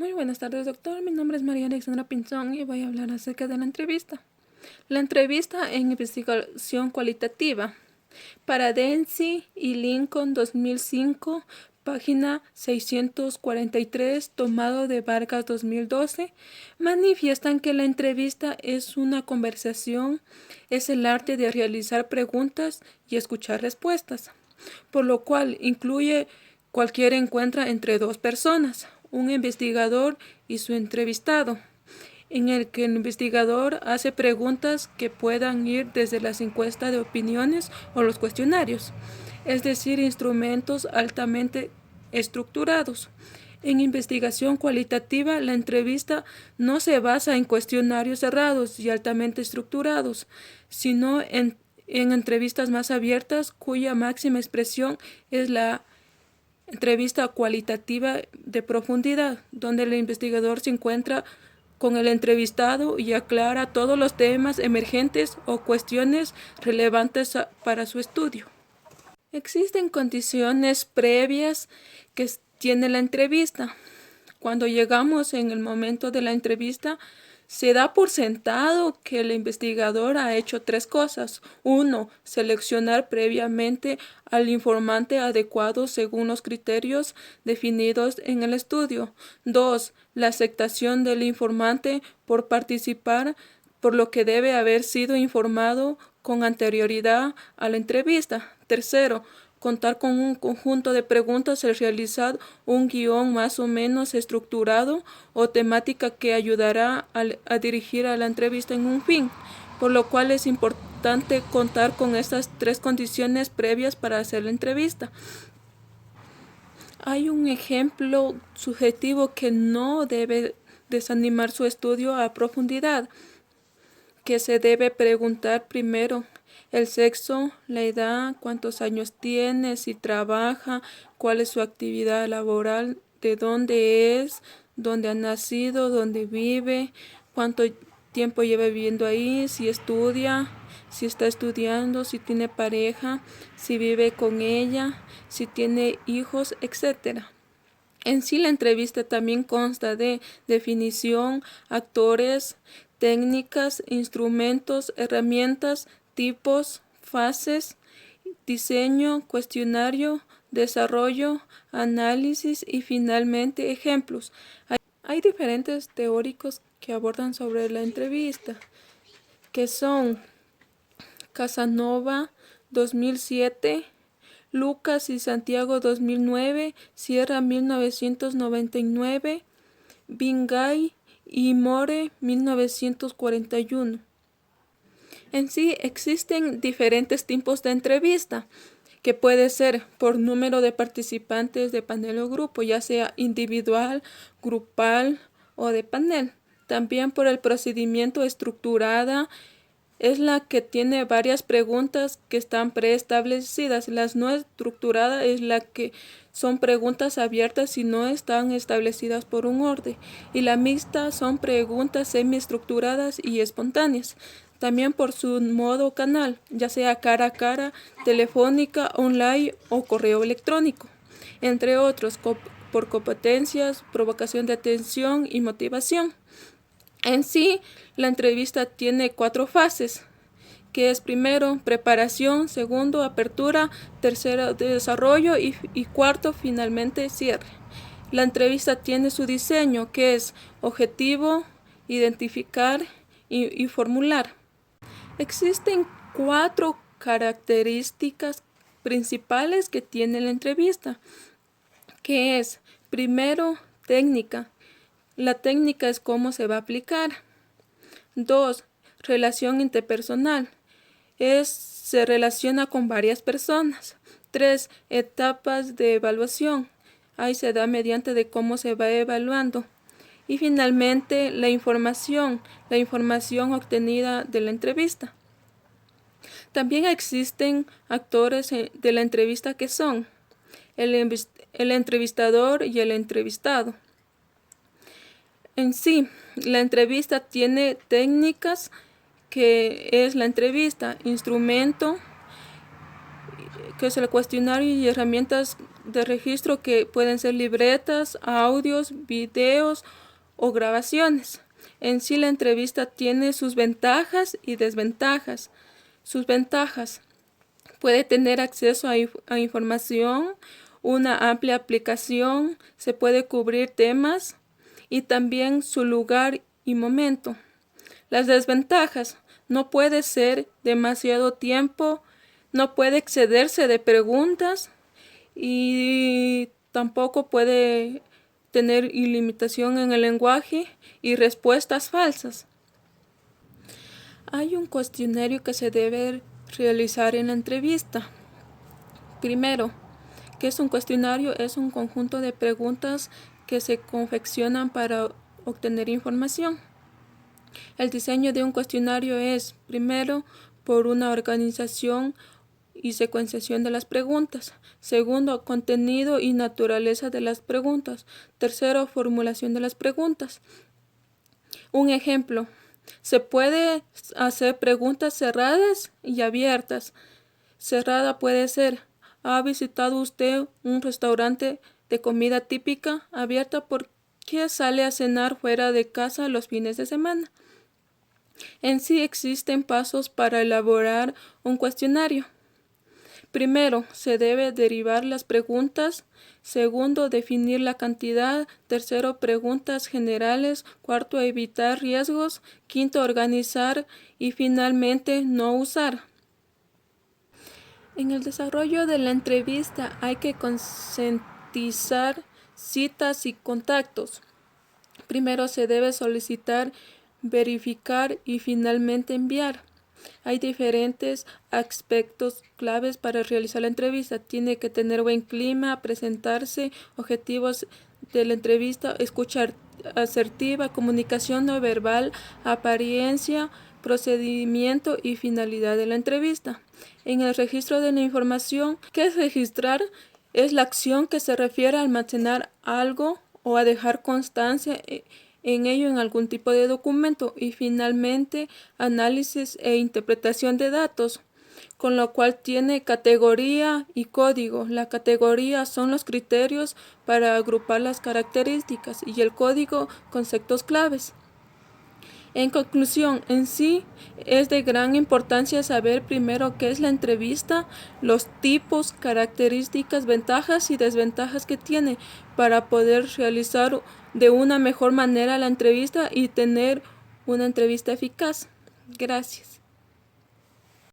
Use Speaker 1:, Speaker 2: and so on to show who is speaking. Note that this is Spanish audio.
Speaker 1: Muy buenas tardes, doctor. Mi nombre es María Alexandra Pinzón y voy a hablar acerca de la entrevista. La entrevista en investigación cualitativa. Para Densi y Lincoln 2005, página 643, tomado de Vargas 2012, manifiestan que la entrevista es una conversación, es el arte de realizar preguntas y escuchar respuestas, por lo cual incluye cualquier encuentro entre dos personas, un investigador y su entrevistado, en el que el investigador hace preguntas que puedan ir desde las encuestas de opiniones o los cuestionarios, es decir, instrumentos altamente estructurados. En investigación cualitativa, la entrevista no se basa en cuestionarios cerrados y altamente estructurados, sino en entrevistas más abiertas, cuya máxima expresión es la entrevista cualitativa de profundidad, donde el investigador se encuentra con el entrevistado y aclara todos los temas emergentes o cuestiones relevantes para su estudio. Existen condiciones previas que tiene la entrevista. Cuando llegamos en el momento de la entrevista, se da por sentado que el investigador ha hecho tres cosas. 1. Seleccionar previamente al informante adecuado según los criterios definidos en el estudio. 2. La aceptación del informante por participar, por lo que debe haber sido informado con anterioridad a la entrevista. 3. Contar con un conjunto de preguntas y realizar un guión más o menos estructurado o temática que ayudará a dirigir a la entrevista en un fin, por lo cual es importante contar con estas tres condiciones previas para hacer la entrevista. Hay un ejemplo subjetivo que no debe desanimar su estudio a profundidad, que se debe preguntar primero el sexo, la edad, cuántos años tiene, si trabaja, cuál es su actividad laboral, de dónde es, dónde ha nacido, dónde vive, cuánto tiempo lleva viviendo ahí, si estudia, si está estudiando, si tiene pareja, si vive con ella, si tiene hijos, etc. En sí, la entrevista también consta de definición, actores, técnicas, instrumentos, herramientas, tipos, fases, diseño, cuestionario, desarrollo, análisis y finalmente ejemplos. Hay diferentes teóricos que abordan sobre la entrevista, que son Casanova 2007, Lucas y Santiago 2009, Sierra 1999, Bingay y More 1941. En sí existen diferentes tipos de entrevista, que puede ser por número de participantes de panel o grupo, ya sea individual, grupal o de panel. También por el procedimiento estructurada, es la que tiene varias preguntas que están preestablecidas. Las no estructuradas es la que son preguntas abiertas y no están establecidas por un orden. Y la mixta son preguntas semiestructuradas y espontáneas. También por su modo canal, ya sea cara a cara, telefónica, online o correo electrónico, entre otros, por competencias, provocación de atención y motivación. En sí, la entrevista tiene 4 fases, que es primero, preparación, segundo, apertura, tercero, desarrollo y cuarto, finalmente, cierre. La entrevista tiene su diseño, que es objetivo, identificar y formular. Existen 4 características principales que tiene la entrevista, que es, primero, técnica. La técnica es cómo se va a aplicar. 2. Relación interpersonal. Se relaciona con varias personas. 3. Etapas de evaluación. Ahí se da mediante de cómo se va evaluando. Y finalmente, la información obtenida de la entrevista. También existen actores de la entrevista que son el entrevistador y el entrevistado. En sí, la entrevista tiene técnicas, que es la entrevista, instrumento, que es el cuestionario y herramientas de registro que pueden ser libretas, audios, videos o grabaciones. En sí la entrevista tiene sus ventajas y desventajas. Sus ventajas: puede tener acceso a información, una amplia aplicación, se puede cubrir temas y también su lugar y momento. Las desventajas: no puede ser demasiado tiempo, no puede excederse de preguntas y tampoco puede tener ilimitación en el lenguaje y respuestas falsas. Hay un cuestionario que se debe realizar en la entrevista. Primero, ¿qué es un cuestionario? Es un conjunto de preguntas que se confeccionan para obtener información. El diseño de un cuestionario es, primero, por una organización y secuenciación de las preguntas. Segundo, contenido y naturaleza de las preguntas. Tercero, formulación de las preguntas. Un ejemplo: se puede hacer preguntas cerradas y abiertas. Cerrada puede ser: ¿ha visitado usted un restaurante de comida típica? Abierta: ¿por qué sale a cenar fuera de casa los fines de semana? En sí existen pasos para elaborar un cuestionario. Primero, se debe derivar las preguntas. Segundo, definir la cantidad. Tercero, preguntas generales. Cuarto, evitar riesgos. Quinto, organizar. Y finalmente, no usar. En el desarrollo de la entrevista hay que concientizar citas y contactos. Primero se debe solicitar, verificar y finalmente enviar. Hay diferentes aspectos claves para realizar la entrevista. Tiene que tener buen clima, presentarse, objetivos de la entrevista, escucha asertiva, comunicación no verbal, apariencia, procedimiento y finalidad de la entrevista. En el registro de la información, ¿qué es registrar? Es la acción que se refiere a almacenar algo o a dejar constancia en ello en algún tipo de documento. Y finalmente, análisis e interpretación de datos, con lo cual tiene categoría y código. La categoría son los criterios para agrupar las características y el código conceptos claves. En conclusión, en sí es de gran importancia saber primero qué es la entrevista, los tipos, características, ventajas y desventajas que tiene para poder realizar de una mejor manera la entrevista y tener una entrevista eficaz. Gracias.